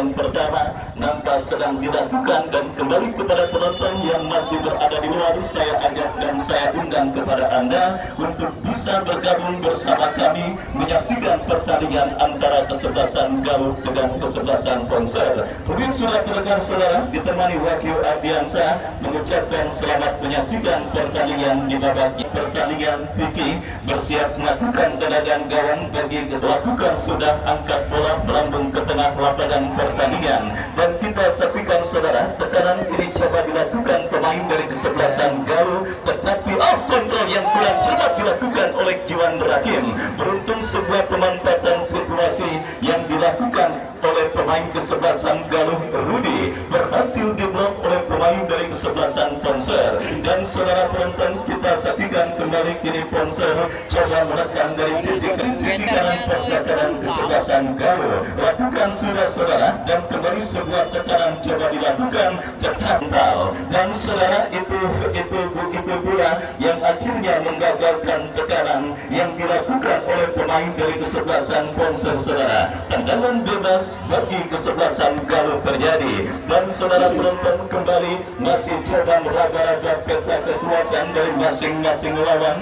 yang pertama nampak sedang dilakukan, dan kembali kepada penonton yang masih berada di luar, saya ajak dan saya undang kepada Anda untuk bisa bergabung bersama kami menyaksikan pertandingan antara kesebelasan Galuh dengan kesebelasan Ponser. Pemirsa pendengar saudara, ditemani Wakil Ardiansa mengucapkan selamat menyaksikan pertandingan di babak pertandingan. Vicky bersiap melakukan tendangan gawang bagi lakukan sudah angkat bola melambung ke tengah lapangan pertandingan, dan kita saksikan saudara tekanan kiri coba dilakukan pemain dari kesebelasan Galuh, tetapi kontrol yang kurang cepat dilakukan oleh Jiwan Rakim. Beruntung sebuah pemanfaatan situasi yang dilakukan oleh pemain kesebelasan Galuh Rudi berhasil diblok oleh pemain dari kesebelasan Ponser, dan saudara penonton kita saksikan kembali kini Ponser coba menekan dari sisi kanan pergerakan kesebelasan Galuh lakukan sudah saudara, dan kembali sebuah tekanan coba dilakukan terkantal, dan saudara itu pula yang akhirnya menggagalkan tekanan yang dilakukan oleh pemain dari kesebelasan Ponser saudara. Tendangan bebas bagi kesebelasan Galuh terjadi, dan saudara penonton kembali masih coba meraba-raba peta kekuatan dari masing-masing lawan.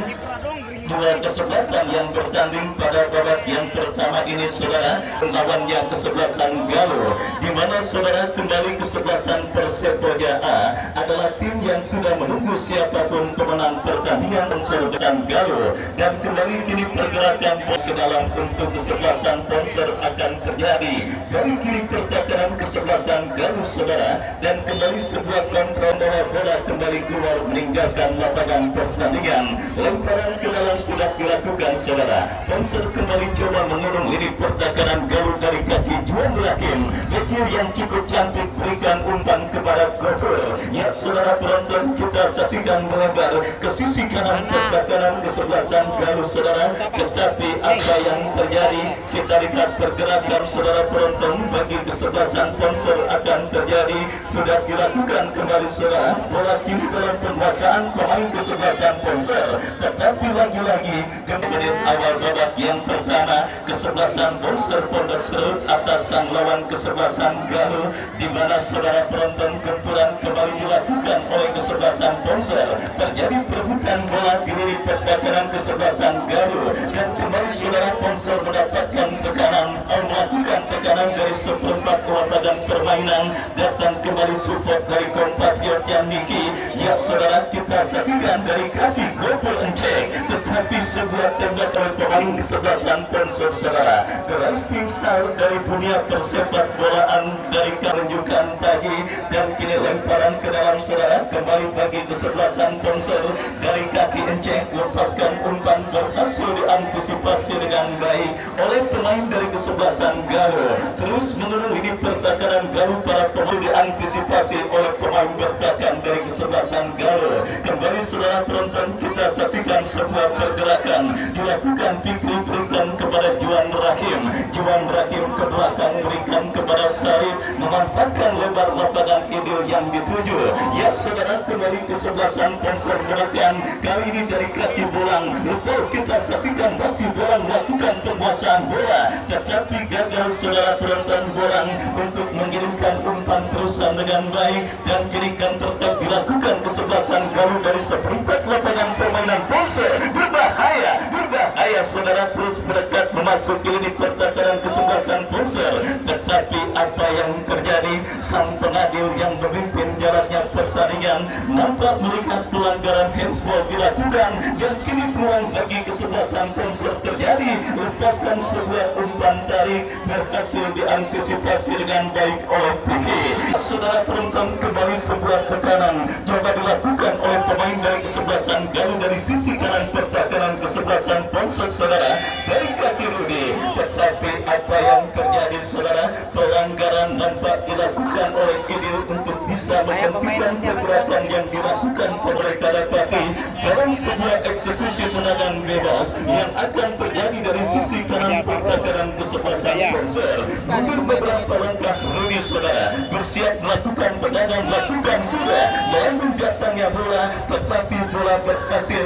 Dua kesebelasan yang bertanding pada babak yang pertama ini saudara, lawannya kesebelasan Galuh, di mana saudara kembali kesebelasan Persepoja A adalah tim yang sudah menunggu siapapun pemenang pertandingan kesebelasan Galuh, dan kembali kini pergerakan ke dalam untuk kesebelasan Ponser akan terjadi dari kiri pertahanan kesebelasan Galuh saudara, dan kembali sebuah kontrol bola kembali keluar meninggalkan lapangan pertandingan. Lemparan ke dalam sudah dilakukan saudara. Ponser kembali coba mengurung lini pertahanan Galuh dari kaki Juan Rakim. Kecil yang cukup cantik berikan umpan kepada Gofur. Ya saudara penonton, kita saksikan melebar ke sisi kanan pertahanan kesebelasan Galuh saudara. Tetapi apa yang terjadi? Kita lihat pergerakan saudara penonton bagi kesebelasan Ponser akan terjadi. Sudah dilakukan kembali saudara. Bola kini dalam penguasaan pemain kesebelasan Ponser. Tetapi lagi di menit awal babak yang pertama kesebelasan Ponser Pondok Serut atas sang lawan kesebelasan Galuh, di mana saudara penonton gempuran kembali dilakukan oleh kesebelasan Ponser. Terjadi perebutan bola di lini pertahanan kesebelasan Galuh, dan kembali saudara Ponser mendapatkan tekanan, melakukan tekanan dari seperempat lapangan permainan. Datang kembali support dari kompatriot yang Niki. Ya saudara, kita saksikan dari kaki Gopur Encek, tetapi sebuah tembak oleh pemain kesebelasan Ponser saudara. The Rising Star dari dunia persepak bolaan dari menunjukkan pagi, dan kini lemparan ke dalam saudara kembali bagi kesebelasan Ponser dari kaki Encek. Lepaskan umpan berhasil diantisipasi dengan baik oleh pemain dari kesebelasan Galuh. Terus menurun ini pertahanan Galuh, para pemain diantisipasi oleh pemain bertahan dari kesebelasan Galuh. Kembali saudara penonton, kita saksikan sebuah pergerakan dilakukan. Fikri berikan kepada Juan Rahim. Juan Rahim ke belakang berikan kepada Sarif, memanfaatkan lebar lapangan idil yang dituju. Ya saudara, kembali kesebelasan Ponser gerakan kali ini dari kaki Bolang. Lupa kita saksikan masih Bolang melakukan penguasaan bola, tetapi gagal saudara penonton Bolang untuk mengirimkan umpan terusan dengan baik, dan kirikan tetap dilakukan kesebelasan Galuh dari seperempat lapangan permainan Ponser. Berbahaya saudara, terus mendekat memasuki lini pertahanan kesebelasan Ponser. Tetapi apa yang terjadi? Sang pengadil yang memimpin jalannya pertandingan nampak melihat pelanggaran handsball dilakukan, dan kini peluang bagi kesebelasan Ponser terjadi. Lepaskan sebuah umpan tarik berhasil diantisipasi dengan baik oleh Vicky. Saudara penonton, kembali sebuah tekanan coba dilakukan oleh pemain dari kesebelasan Galuh dari sisi kanan pertahanan kesebelasan Ponser saudara dari kaki Rudi. Tetapi apa yang terjadi saudara? Pelanggaran nampak dilakukan oleh Idil untuk bisa menghentikan pergerakan yang dilakukan oleh Kadapati dalam sebuah eksekusi tendangan bebas yang akan terjadi dari sisi kanan pertahanan kesebelasan Ponser. Mundur beberapa langkah Rudi saudara, bersiap melakukan tendangan, melakukan sudah melambung datangnya bola, tetapi bola berhasil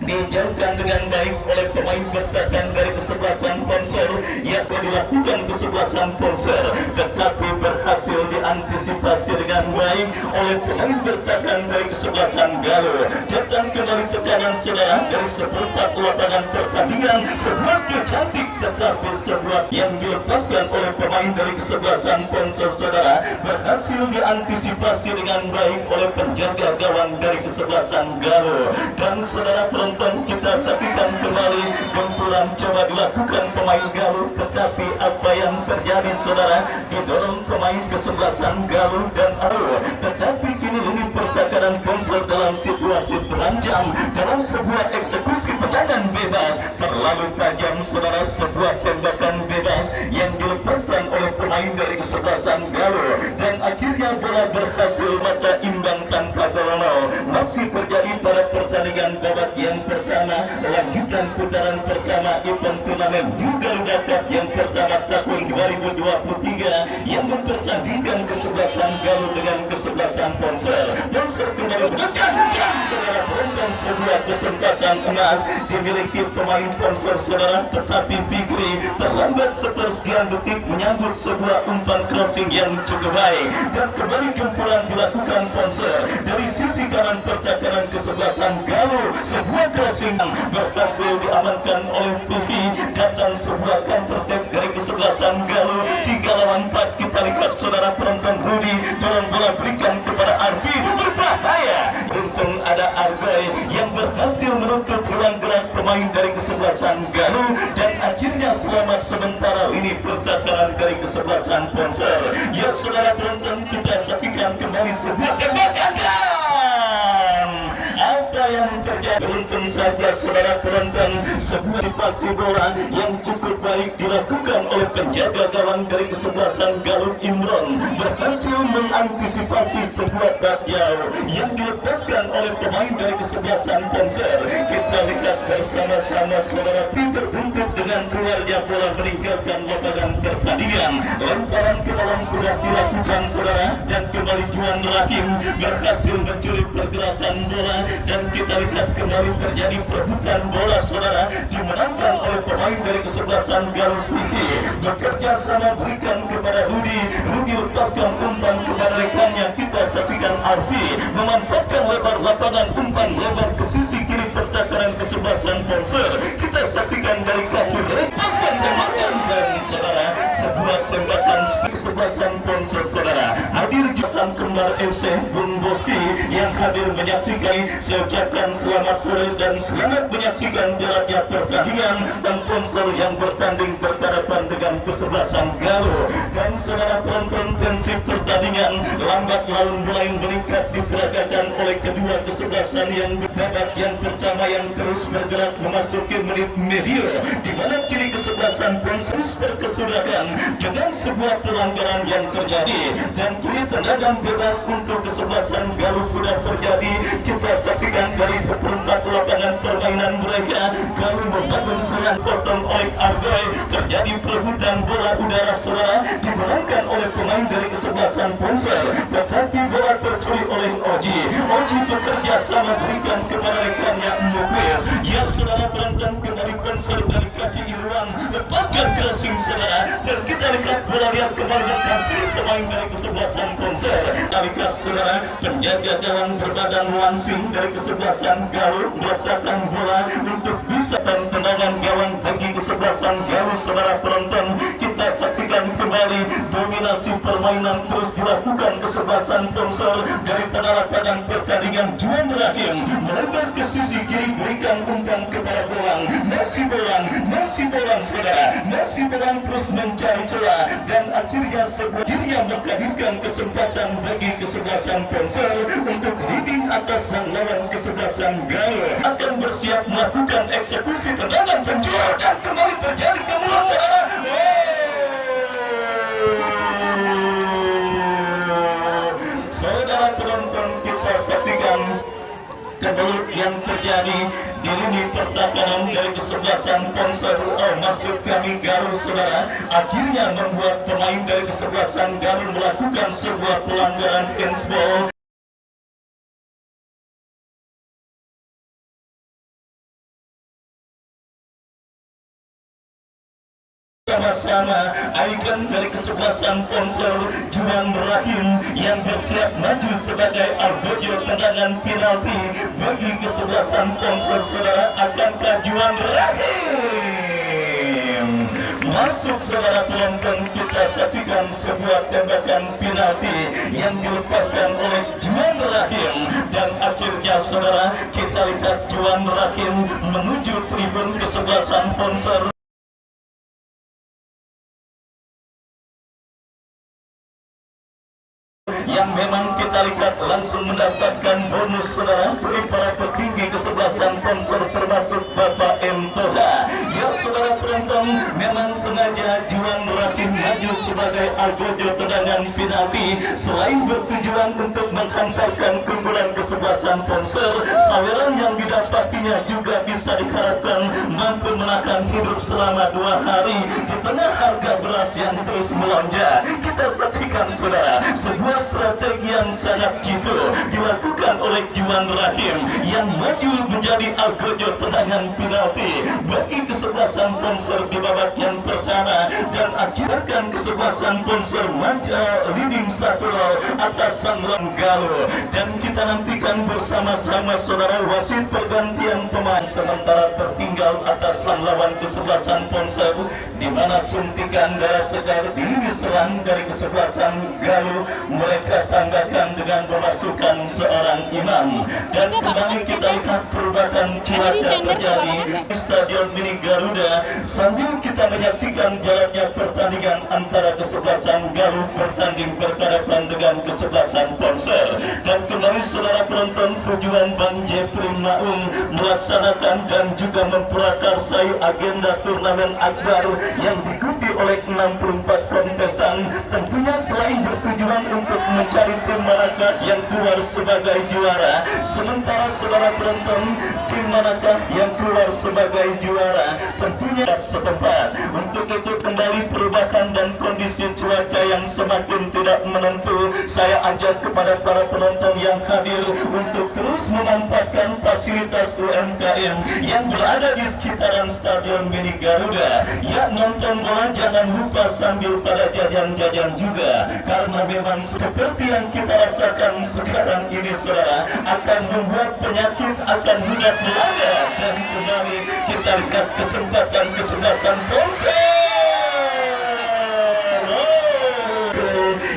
dijalankan dengan baik oleh pemain bertahan dari kesebelasan Ponsel yang dilakukan kesebelasan Ponsel, tetapi berhasil diantisipasi dengan baik oleh pemain bertahan dari kesebelasan Galuh. Datang kembali tekanan saudara dari seperempat lapangan pertandingan, sebuah skill cantik tetapi sebuah yang dilepaskan oleh pemain dari kesebelasan Ponsel saudara berhasil diantisipasi dengan baik oleh penjaga gawang dari kesebelasan Galuh. Dan saudara penonton, kita saksikan kembali benturan coba dilakukan pemain Galuh, tetapi apa yang terjadi saudara, didorong pemain kesebelasan Galuh dan Aduh, tetapi kini lini pertahanan Ponsel dalam situasi terancam dalam sebuah eksekusi tendangan bebas terlalu tajam saudara, sebuah tembakan bebas yang dilepaskan oleh pemain dari kesebelasan Galuh dan akhirnya bola berhasil mata imbang tanpa gol. Masih terjadi pada pertandingan babak yang pertama, lanjutan putaran pertama event turnamen Garuda Cup yang pertama tahun 2023 yang mempertandingkan kesebelasan Galuh dengan kesebelasan Ponsel. Ponsel kembali menekan saudara penonton, sebuah kesempatan emas dimiliki pemain Ponsel saudara, tetapi Bigri terlambat sepersekian detik menyambut sebuah umpan crossing yang cukup baik dan kembali gempuran dilakukan Ponsel dari sisi kanan pertahanan kesebelasan Galuh. Sebuah crossing berhasil diamankan oleh Tufi, datang sebuah counter attack dari kesebelasan Galuh. 3 lawan 4 kita lihat saudara penonton. Rudi dorong bola berikan kepada Arbi, berbahaya. Untung ada Argai yang berhasil menutup ruang gerak pemain dari kesebelasan Galuh dan akhirnya selamat sementara ini pertahanan dari kesebelasan Ponsel. Ya saudara penonton, kita saksikan kembali sebuah tembakan. Apa yang terjadi? Beruntung saja saudara penonton, sebuah antisipasi bola yang cukup baik dilakukan oleh penjaga gawang dari kesebelasan Galuh Imron, berhasil mengantisipasi sebuah tak jauh yang dilepaskan oleh pemain dari kesebelasan Ponsel. Kita lihat bersama-sama saudara, berbuntut dengan keluarnya bola meninggalkan lapangan pertandingan. Lemparan ke dalam sudah dilakukan saudara dan kembali Juan Rakim berhasil mencuri pergerakan bola dan kita lihat kembali terjadi perebutan bola saudara, dimenangkan oleh pemain dari kesebelasan Galuh. Vicky bekerja sama berikan kepada Rudi lepaskan umpan kepada rekannya. Kita saksikan Arfi memanfaatkan lebar lapangan, umpan lebar ke sisi kiri pertahanan kesebelasan Ponsel. Kita saksikan dari kaki lepaskan tembakan dan saudara, sebuah tembakan kesebelasan Ponsel saudara. Hadir Jasan Kembar FC Bung Boski yang hadir menyaksikan. Saya ucapkan selamat sore dan selamat menyaksikan jalannya pertandingan dan Ponsel yang bertanding berhadapan dengan kesebelasan Galuh. Dan saudara penonton, tensi pertandingan lambat laun mulai meningkat diperagakan oleh kedua kesebelasan yang babak yang pertama yang terus bergerak memasuki menit media, di mana kini kesebelasan Ponsel berkesudahan dengan sebuah pelanggaran yang terjadi dan kini tendangan bebas untuk kesebelasan Galuh sudah terjadi. Kita saksikan dari seperempat lapangan permainan mereka, Galuh membangun serangan potong oleh Argai, terjadi perebutan bola udara saudara, dimenangkan oleh pemain dari kesebelasan Ponsel, tetapi bola tercuri oleh Oji bekerja sama berikan kepada rekannya Muklis. Ya saudara penonton, kembali Ponsel dari kaki Irwan lepaskan crossing saudara dan kita lihat bola lihat kembali datang dari pemain dari kesebelasan Ponsel. Kita lihat saudara, penjaga gawang berbadan langsing dari kesebelasan Galuh meletakkan bola untuk bisa dan tendangan gawang bagi kesebelasan Galuh. Saudara penonton, kita saksikan kembali dominasi permainan terus dilakukan kesebelasan Ponsel dari tengah lapangan pertandingan. Juan Rahim melebar ke sisi kiri berikan umpan kepada bolang, masih bolang saudara, masih bolang terus mencari celah dan akhirnya menghadirkan kesempatan bagi kesebelasan Ponsel untuk leading atas sang lawan kesebelasan Galuh, akan bersiap melakukan eksekusi tendangan penjuru dan kembali terjadi kemudian saudara. Saudara penonton, kita saksikan kembali yang terjadi di lini pertahanan dari kesebelasan Ponsel. Maksud kami Galuh saudara, akhirnya membuat pemain dari kesebelasan Galuh melakukan sebuah pelanggaran handsball. bersama-sama ikon dari kesebelasan Ponsel Juan Rahim yang bersiap maju sebagai algojo tendangan penalti bagi kesebelasan Ponsel. Saudara, akankah Juan Rahim masuk? Saudara penonton, kita saksikan sebuah tembakan penalti yang dilepaskan oleh Juan Rahim, dan akhirnya saudara kita lihat Juan Rahim menuju tribun kesebelasan Ponsel yang memang kita lihat langsung mendapatkan bonus saudara dari para petinggi kesebelasan Ponsel termasuk Bapak M. Toha. Ya saudara penonton, memang sengaja Juan Rahim maju sebagai algojo tendangan penalti selain bertujuan untuk menghantarkan keunggulan kesebelasan Ponsel, saweran yang didapatinya juga bisa diharapkan mampu menahan hidup selama 2 hari di tengah harga beras yang terus melonjak. Kita saksikan saudara sebuah strategi yang sangat jitu dilakukan oleh Juan Rahim yang maju menjadi algojo tendangan penalti bagi kesebelasan Ponsel di babak yang pertama, dan akhirkan kesebelasan Ponsel leading 1-0 atas Sanglan Galuh. Dan kita nantikan bersama-sama saudara wasit pergantian pemain sementara tertinggal atas sang lawan kesebelasan Ponsel, di mana suntikan darah segar di lini serang dari kesebelasan Galuh mereka tanggakan dengan memasukkan seorang imam. Dan kembali kita lihat perubahan cuaca terjadi di Stadion Mini Garuda sambil kita menyaksikan jalannya pertandingan antara kesebelasan Galuh bertanding berhadapan dengan kesebelasan Ponsel. Dan kembali saudara penonton, tujuan Bang Jepri Maung melaksanakan dan juga memprakarsai agenda turnamen akbar yang diikuti oleh 64 kontestan, tentunya selain bertujuan untuk mencari tim manakah yang keluar sebagai juara. Sementara saudara penonton, tim manakah yang keluar sebagai juara tentunya setempat. Untuk itu kembali perubahan dan kondisi cuaca yang semakin tidak menentu, saya ajak kepada para penonton yang hadir untuk terus memanfaatkan fasilitas UMKM yang berada di sekitaran Stadion Mini Garuda. Ya, nonton bola jangan lupa sambil pada jajan-jajan juga, karena memang seperti yang kita rasakan sekarang ini saudara akan membuat penyakit akan mudah melanda. Dan kembali kita lihat kesempatan kesebelasan Ponsel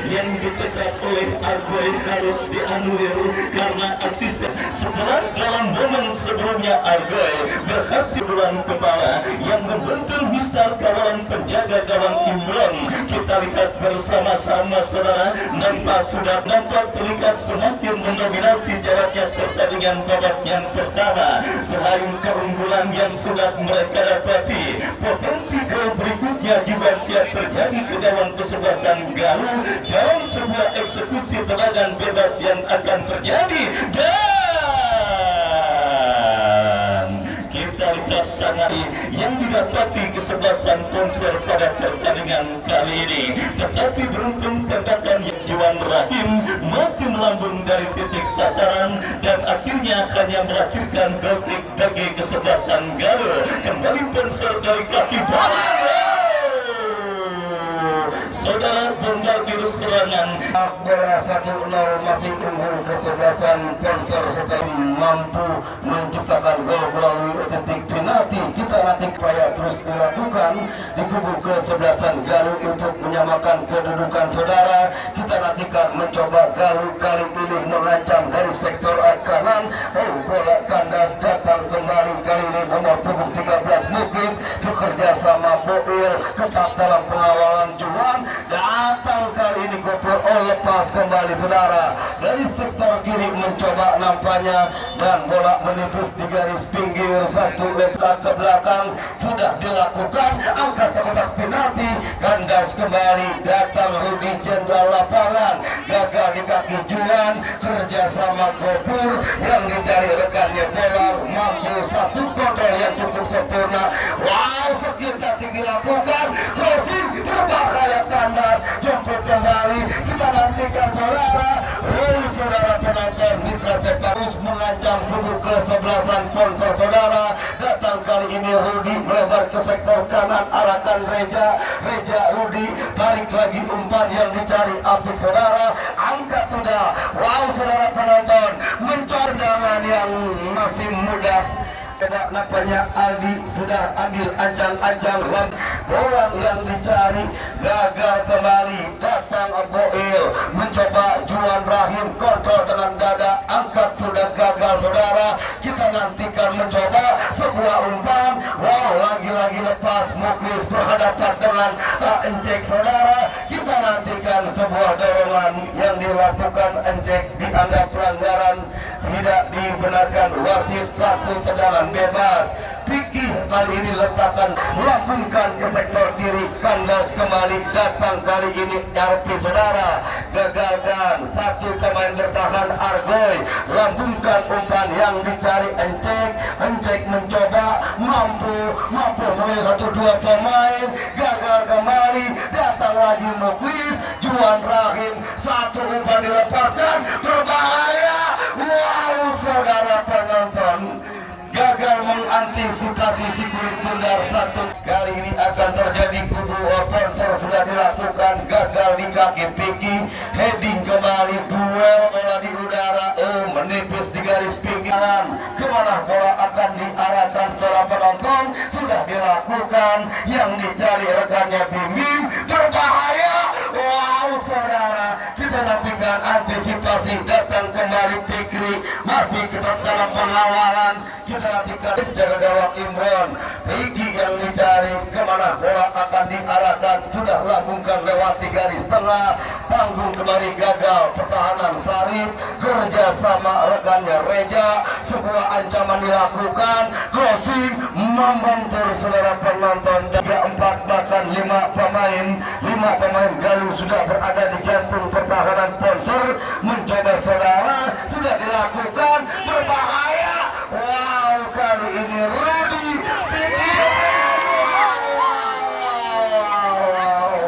yang dicetak oleh Agoy harus dianulir karena asisten. Setelah dalam momen sebelumnya Agoy berhasil bulan kepala yang membentur Mister kawalan penjaga gawang Imron. Kita lihat bersama-sama saudara, nampak terlihat semakin mendominasi jaraknya pertandingan babak yang pertama. Selain keunggulan yang sudah mereka dapati, potensi gol berikutnya juga siap terjadi ke gawang kesebelasan Galuh dalam sebuah eksekusi tendangan bebas yang akan terjadi. Dan kita lihat sangat yang didapati kesebelasan Ponsel pada pertandingan kali ini, tetapi beruntung tembakan Juan Rahim masih melambung dari titik sasaran dan akhirnya hanya melahirkan gol kick bagi kesebelasan Galuh. Kembali Ponsel dari kaki bola, saudara bombardir serangan. Bola 1-0 masih unggul kesebelasan Ponsel setelah mampu menciptakan gol melalui titik penalti. Kita nanti upaya terus dilakukan di kubu kesebelasan Galuh untuk menyamakan kedudukan saudara. Kita nantikan mencoba Galuh kali ini mengancam dari sektor kanan. Bola kandas datang kembali kali ini nomor punggung 13 Muklis bekerja sama Boil ketat dalam pengawalan Juan. Datang kali ini Kopel lepas kembali saudara dari sektor kiri mencoba nampaknya, dan bola menipis di garis pinggir. Satu lempar ke belakang sudah dilakukan, angkat ke kotak penalti, kandas kembali, datang Rudi Jenderal lapangan, gagal di kaki Juan, kerjasama Gopur yang dicari rekannya bola, mampu satu kontrol yang cukup sempurna. Wow, skill cantik dilakukan, crossing berbahaya kandas, jemput kembali. Kita nantikan saudara Oh saudara penonton, mitra sepak terus mengancam kubu kesebelasan sponsor saudara. Datang kali ini Rudi melebar ke sektor kanan, arahkan Reja Rudi, tarik lagi umpan yang dicari Apik saudara, angkat sudah. Wow saudara penonton, mencordangan yang masih muda. Coba nampaknya Aldi sudah ambil ancang-ancang, bola yang dicari gagal kembali. Datang Boil mencoba, Juan Rahim kontrol dengan dada, angkat sudah gagal saudara. Kita nantikan mencoba sebuah umpan, wow lagi-lagi lepas. Muklis berhadapan dengan Encek saudara. Kita nantikan sebuah dorongan yang dilakukan Encek, dianggap pelanggaran, tidak dibenarkan wasit. Satu tendangan bebas. Piki kali ini letakkan, lambungkan ke sektor kiri, kandas kembali. Datang kali ini Arpi saudara, gagalkan. Satu pemain bertahan Argoy, lambungkan umpan yang dicari Encek mencoba, mampu mengambil satu dua pemain, gagal kembali. Datang lagi Muklis, Juan Rahim, satu umpan dilepaskan, berbahaya. Wow saudara penonton, gagal mengantisipasi si kulit bundar. Satu kali ini akan terjadi kubu sponsor sudah dilakukan, gagal di kaki Piki, heading kembali, duel bola di udara, menipis di garis pinggiran. Kemana bola akan diarahkan setelah penonton sudah dilakukan, yang dicari rekannya Bim, berbahaya. Wow saudara, kita nantikan antisipasi. Datang kembali Fikri, masih tetap dalam pengawalan. Kita nantikan jaga gawang Imron, Piki yang dicari, kemana bola akan diarahkan, sudah lambungkan lewati garis tengah, tanggung kembali, gagal. Pertahanan Sarif, kerja sama rekannya Reja, sebuah ancaman dilakukan, crossing membentur saudara penonton. 3-4 bahkan 5 pemain Galuh sudah berada di jantung pertahanan sponsor. Mencoba saudara, sudah dilakukan, berbahaya. Wow kali ini Rudi pikiran. Wow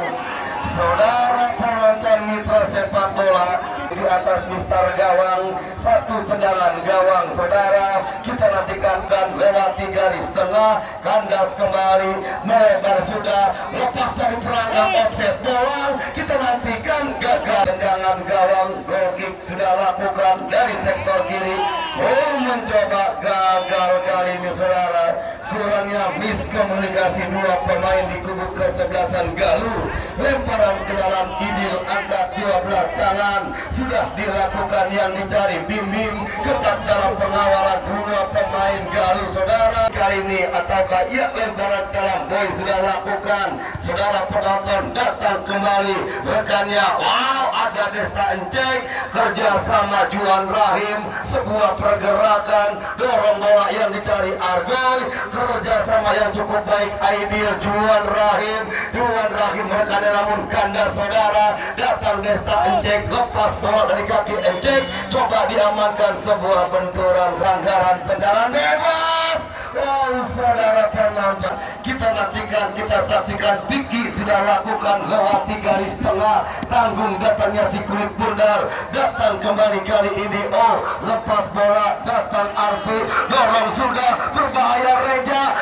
saudara penonton mitra sepak bola, di atas mistar gawang, satu tendangan gawang saudara. Kita nantikan lewati garis tengah, kandas kembali, melebar sudah, lepas dari perangkap offset bola. Kita nantikan gagal, tendangan gawang, goal kick sudah lakukan dari sektor kiri. Mencoba, gagal kali ini saudara. Kurangnya miskomunikasi dua pemain di kubu kesebelasan Galuh. Lemparan ke dalam Idil, angkat dua belah tangan, sudah dilakukan, yang dicari Bim, ketat dalam pengawalan dua pemain Galuh saudara. Kali ini ataukah ya lemparan dalam Boy sudah lakukan. Saudara penonton, datang kembali rekannya, wow ada Desta Encek, kerjasama Juan Rahim, sebuah pergerakan, dorong bola yang dicari Argoy, kerjasama yang cukup baik Aidil, Juan Rahim rekannya namun kandas saudara. Datang Desta Encek, lepas bola dari kaki Encek, coba diamankan, sebuah benturan, pelanggaran, tendangan bebas. Wow saudara penonton, kita nantikan, kita saksikan Piki sudah lakukan, lewati garis tengah, tanggung datangnya si kulit bundar. Datang kembali kali ini, lepas bola, datang Arfi, dorong sudah, berbahaya.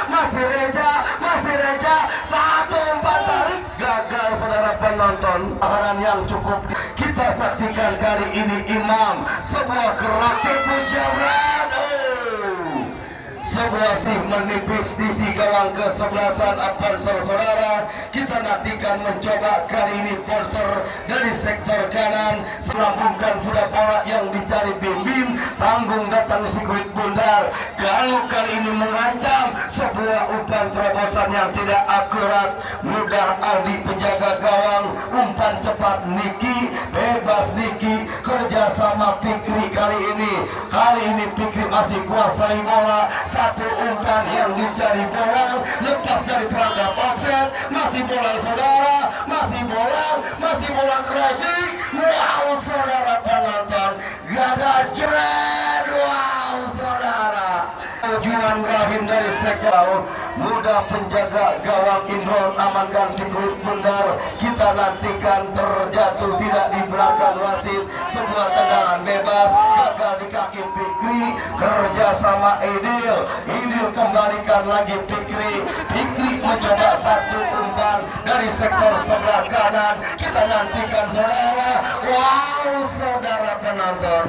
Masih Reja, satu umpan tarik, gagal saudara penonton. Tahanan yang cukup kita saksikan kali ini Imam, sebuah gerak tipu jabran, sebuah sih menipis sisi gawang kesebelasan sponsor saudara. Kita nantikan mencoba kali ini sponsor dari sektor kanan, selambungkan sudah bola yang dicari Bim, tanggung datang si kulit bundar. Galuh kali ini mengancam, sebuah umpan terobosan yang tidak akurat, mudah Aldi penjaga gawang, umpan cepat Niki, bebas Niki, kerjasama Fikri kali ini Fikri masih kuasai bola. Satu umpan yang dicari bola, lepas dari perangkap offset, masih bola saudara, masih bola crossing. Wow saudara penonton, gada jeret. Wow saudara, Juan Rahim dari sektor muda penjaga gawang Indron amankan sikurit bundar. Kita nantikan terjatuh tidak dibenarkan wasit, sebuah tendangan bebas gagal di kaki Fikri, kerjasama Idil kembalikan lagi Fikri mencoba satu umpan dari sektor sebelah kanan. Kita nantikan saudara, wow saudara penonton,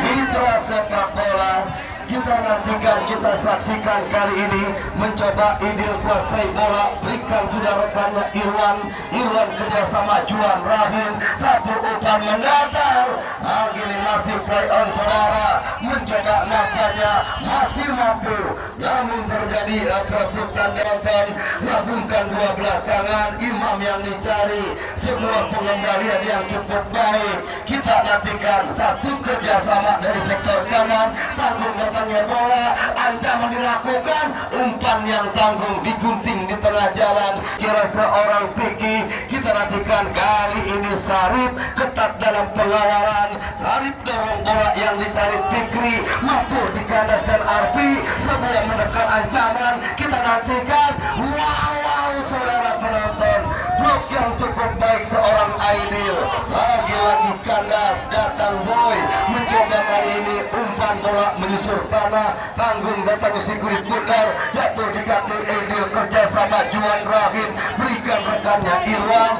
mitra sepak bola, kita nantikan, kita saksikan kali ini mencoba Idil kuasai bola, berikan sudah rekannya Irwan kerjasama Juan Rahim, satu umpan mendatar. Hal ini masih play on saudara, mencoba nampaknya masih mampu, namun terjadi perebutan nonton, labungkan dua belah tangan, imam yang dicari, sebuah pengembalian yang cukup baik. Kita nantikan satu kerjasama dari sektor kanan, tanggung datangnya bola, ancaman dilakukan, umpan yang tanggung digunting di tengah jalan, kira seorang Piki. Kita nantikan kali ini Sarip ketat dalam pengawalan, Sarip dorong bola yang dicari Fikri, mampu dikandaskan Arpi, sebuah menekan ancaman. Kita nantikan, wow saudara penonton, blok yang cukup baik seorang Aidil, lagi-lagi kandas datang Boy, mencoba kali ini umpan bola menyusur tanah, tanggung datang sikurit bundar, jatuh di kaki Aidil kerjasama Juan Rahim, berikan rekannya Irwan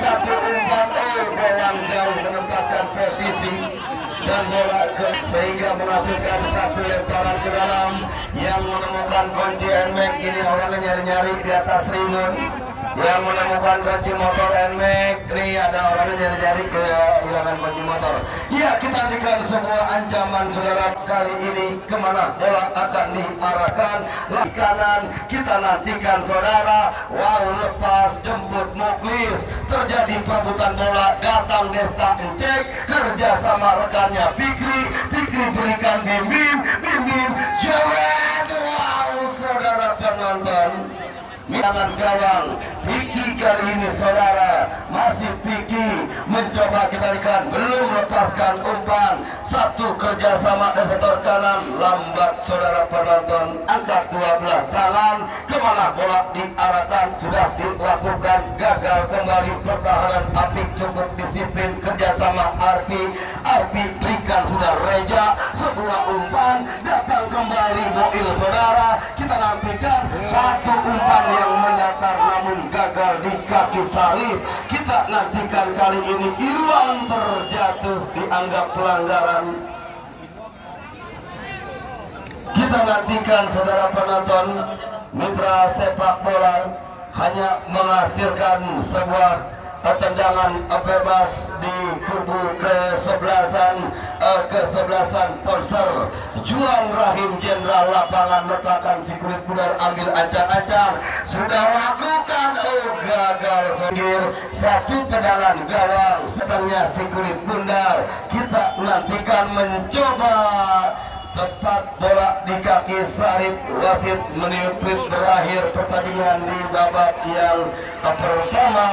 satu umpan, gawang jauh menempatkan posisi dan bola sehingga menghasilkan satu lemparan ke dalam yang menemukan kunci NMAX. Ini orangnya nyari-nyari di atas tribun yang menemukan kunci motor NMAX. Ini ada orangnya nyari-nyari kehilangan kunci motor. Ya, kita berikan sebuah ancaman saudara, kali ini kemana bola akan diarahkan, lari kanan. Kita nantikan saudara, wow lepas jemput Muklis, terjadi perebutan bola, datang Desta Encek kerjasama rekannya Fikri berikan Bim jeret, wow saudara penonton, tangan gawang Piki kali ini saudara, masih Piki mencoba, kita lihat belum lepaskan umpan, satu kerjasama dari sektor kanan, lambat saudara penonton, angkat dua belah tangan, kemana bola diarahkan, sudah dilakukan, gagal kembali pertahanan Apik, cukup disiplin kerjasama Arpi berikan sudah Reja, sebuah umpan, datang kembali Boil saudara. Kita nantikan satu umpan yang mendatar namun gagal di kaki Sarip. Kita nantikan kali ini Irwan terjatuh, dianggap pelanggaran. Kita nantikan saudara penonton, mitra sepak bola hanya menghasilkan sebuah tendangan bebas di kubu kesebelasan Ponser. Juan Rahim Jenderal lapangan letakkan sikurit bundar, ambil ancang-ancang, sudah lakukan, gagal sengir, satu tendangan gawang setengahnya sikurit bundar. Kita nantikan mencoba tepat bola di kaki Sarip, wasit meniup berakhir pertandingan di babak yang pertama.